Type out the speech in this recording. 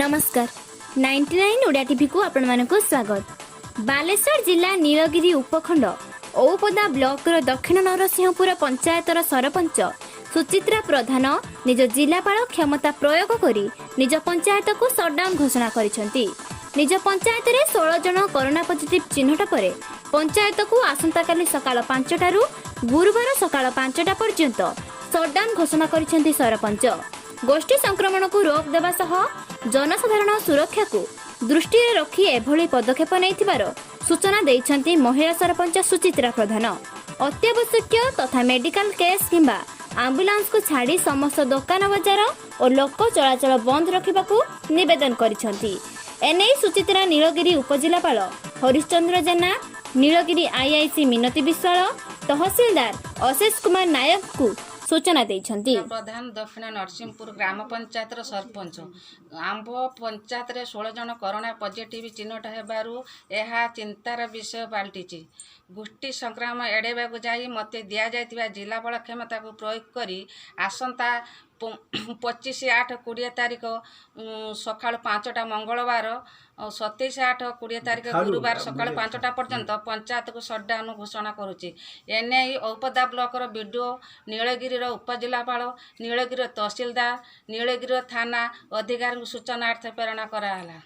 नमस्कार 99 ओडिया टीवी को आपण मानक स्वागत। बालेश्वर जिला नीलगिरी उपखंड औपदा ब्लॉक दक्षिण नरसिंहपुर पंचायतर सरपंच सुचित्रा प्रधान निज जिलापाल क्षमता प्रयोग करी निज पंचायत को सटडाउन घोषणा करिसेंती। निज पंचायत रे 16 जन कोरोना पॉजिटिव चिन्हट पर पंचायत को आसंता काली सकाळ 5 टारू गुरुवार सकाळ 5टा पर्यंत सटडाउन घोषणा करिसेंती सरपंच। गोष्ठी संक्रमण को रोक देवा सह जनसाधारण सुरक्षा को दृष्टि रखी एभली पदक्षेप नहीं सूचना देइछंती महिला सरपंच सुचित्रा प्रधान। अत्यावश्यक तथा मेडिकल केस किंबा आंबुलांस को छाड़ी समस्त दुकान बजार और लोक चलाचल बंद रखा निवेदन करिछंती। एने सुचित्रा नीलगिरी उपजिलापाल हरिश्चंद्र जेना, नीलगिरी आईआईसी मिनती विश्वाल, तहसीलदार अशेष कुमार नायक को सूचना देइछंती। प्रधान दक्षिण नरसिंहपुर ग्राम पंचायत सरपंच आंब पंचायत रे 16 जन कोरोना पॉजिटिव चिन्हट हेबारु एहा चिंतार विषय पाल्टिछि। गोष्ठी संक्रामण एड़ेबाकु जाई मते दिया जायतिबा जिलापाल क्षमता को प्रयोग करी आसंता 25/8/20 तारिख सकाळ 5टा मंगलवार 27/8/20 तारिख गुरुवार सकाळ 5टा पर्यंत पंचायत को सटडाउन घोषणा करुछि। एने औपदा ब्लॉक वीडियो नीलगिरी उपजिलापाल, नीलगिरी तहसीलदार, नीलगिरी थाना अधिकारी सूचना प्रेरण कराला।